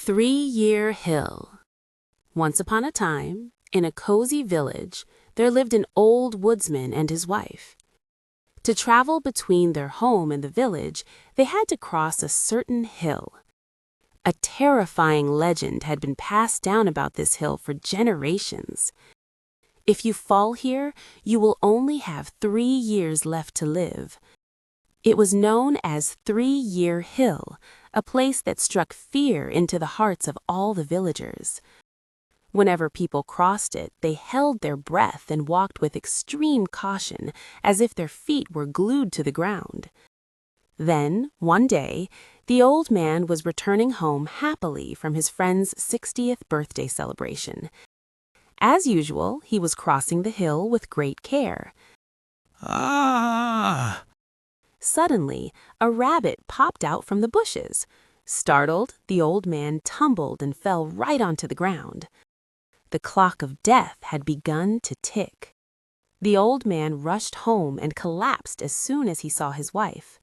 3-Year Hill. Once upon a time, in a cozy village, there lived an old woodsman and his wife. To travel between their home and the village, they had to cross a certain hill. A terrifying legend had been passed down about this hill for generations. If you fall here, you will only have 3 years left to live. It was known as 3-Year Hill, a place that struck fear into the hearts of all the villagers. Whenever people crossed it, they held their breath and walked with extreme caution, as if their feet were glued to the ground. Then, one day, the old man was returning home happily from his friend's 60th birthday celebration. As usual, he was crossing the hill with great care. Ah! Suddenly, a rabbit popped out from the bushes. Startled, the old man tumbled and fell right onto the ground. The clock of death had begun to tick. The old man rushed home and collapsed as soon as he saw his wife.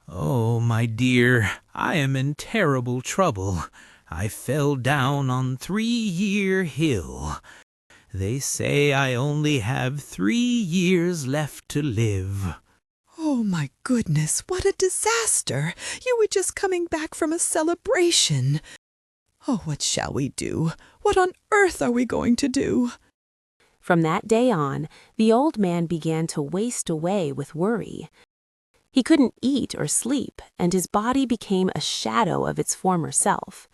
Oh, my dear, I am in terrible trouble. I fell down on 3-Year Hill. They say I only have 3 years left to live. Oh, my goodness, what a disaster! You were just coming back from a celebration. Oh, what shall we do? What on earth are we going to do? From that day on, the old man began to waste away with worry. He couldn't eat or sleep, and his body became a shadow of its former self.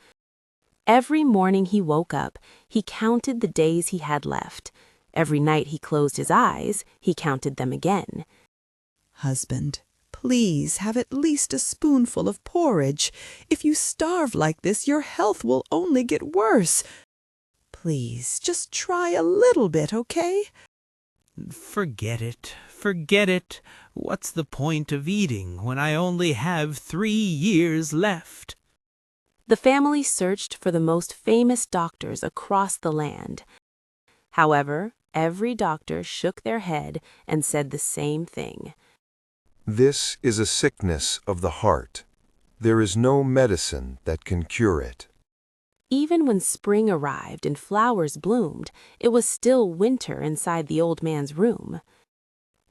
Every morning he woke up, he counted the days he had left. Every night he closed his eyes, he counted them again. Husband, please have at least a spoonful of porridge. If you starve like this, your health will only get worse. Please, just try a little bit, okay? Forget it, forget it. What's the point of eating when I only have 3 years left? The family searched for the most famous doctors across the land. However, every doctor shook their head and said the same thing. This is a sickness of the heart. There is no medicine that can cure it. Even when spring arrived and flowers bloomed, it was still winter inside the old man's room.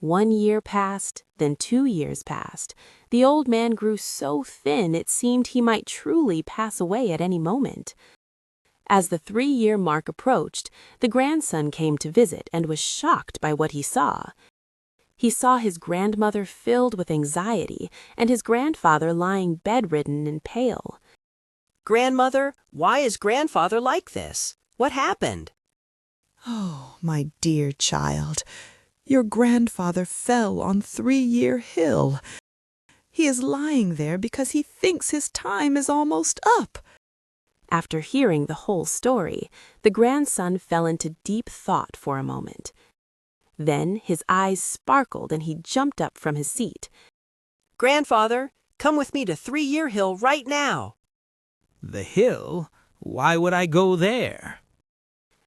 1 year passed, then 2 years passed. The old man grew so thin it seemed he might truly pass away at any moment. As the 3-year mark approached, the grandson came to visit and was shocked by what he saw. He saw his grandmother filled with anxiety and his grandfather lying bedridden and pale. Grandmother, why is grandfather like this? What happened? Oh, my dear child, your grandfather fell on 3-Year Hill. He is lying there because he thinks his time is almost up. After hearing the whole story, the grandson fell into deep thought for a moment. Then his eyes sparkled and he jumped up from his seat. Grandfather, come with me to 3-Year Hill right now. The hill? Why would I go there?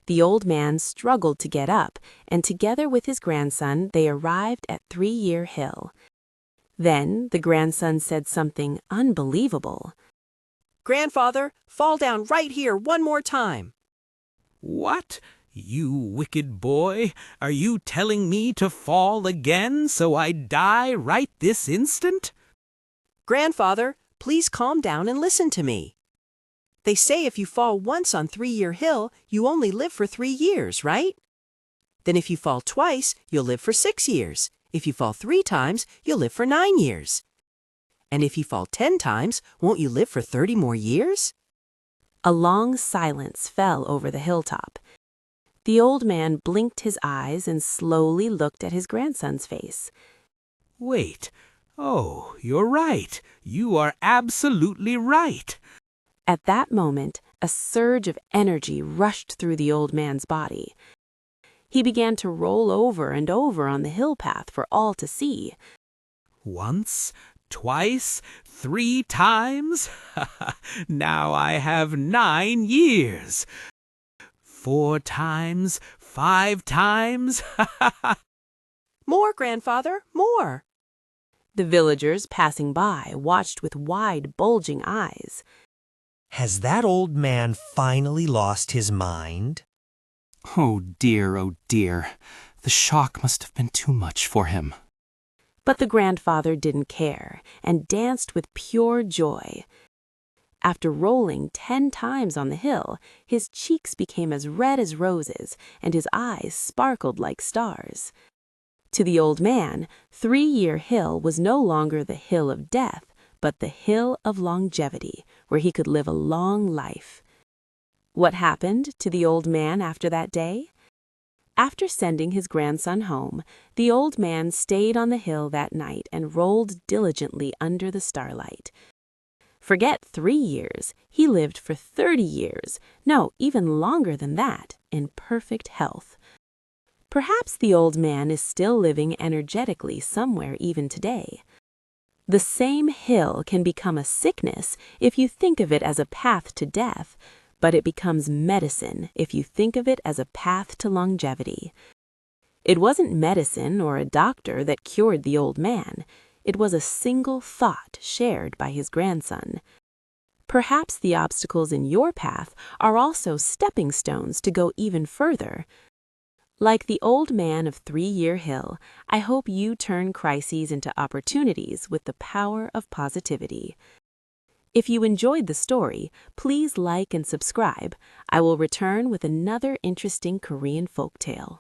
The old man struggled to get up, and together with his grandson, they arrived at 3-Year Hill. Then the grandson said something unbelievable. Grandfather, fall down right here one more time. What? You wicked boy, are you telling me to fall again so I die right this instant? Grandfather, please calm down and listen to me. They say if you fall once on 3-Year Hill, you only live for 3 years, right? Then if you fall twice, you'll live for 6 years. If you fall 3 times, you'll live for 9 years. And if you fall 10 times, won't you live for 30 more years? A long silence fell over the hilltop. The old man blinked his eyes and slowly looked at his grandson's face. Wait. Oh, you're right. You are absolutely right. At that moment, a surge of energy rushed through the old man's body. He began to roll over and over on the hill path for all to see. Once, twice, 3 times? Now I have 9 years. 4 times, 5 times? More, Grandfather, more. The villagers passing by watched with wide, bulging eyes. Has that old man finally lost his mind? Oh dear, the shock must have been too much for him. But the grandfather didn't care and danced with pure joy. After rolling 10 times on the hill, his cheeks became as red as roses and his eyes sparkled like stars. To the old man, 3-Year Hill was no longer the hill of death, but the hill of longevity, where he could live a long life. What happened to the old man after that day? After sending his grandson home, the old man stayed on the hill that night and rolled diligently under the starlight. Forget 3 years, he lived for 30 years, no, even longer than that, in perfect health. Perhaps the old man is still living energetically somewhere even today. The same hill can become a sickness if you think of it as a path to death, but it becomes medicine if you think of it as a path to longevity. It wasn't medicine or a doctor that cured the old man. It was a single thought shared by his grandson. Perhaps the obstacles in your path are also stepping stones to go even further. Like the old man of 3-Year Hill, I hope you turn crises into opportunities with the power of positivity. If you enjoyed the story, please like and subscribe. I will return with another interesting Korean folktale.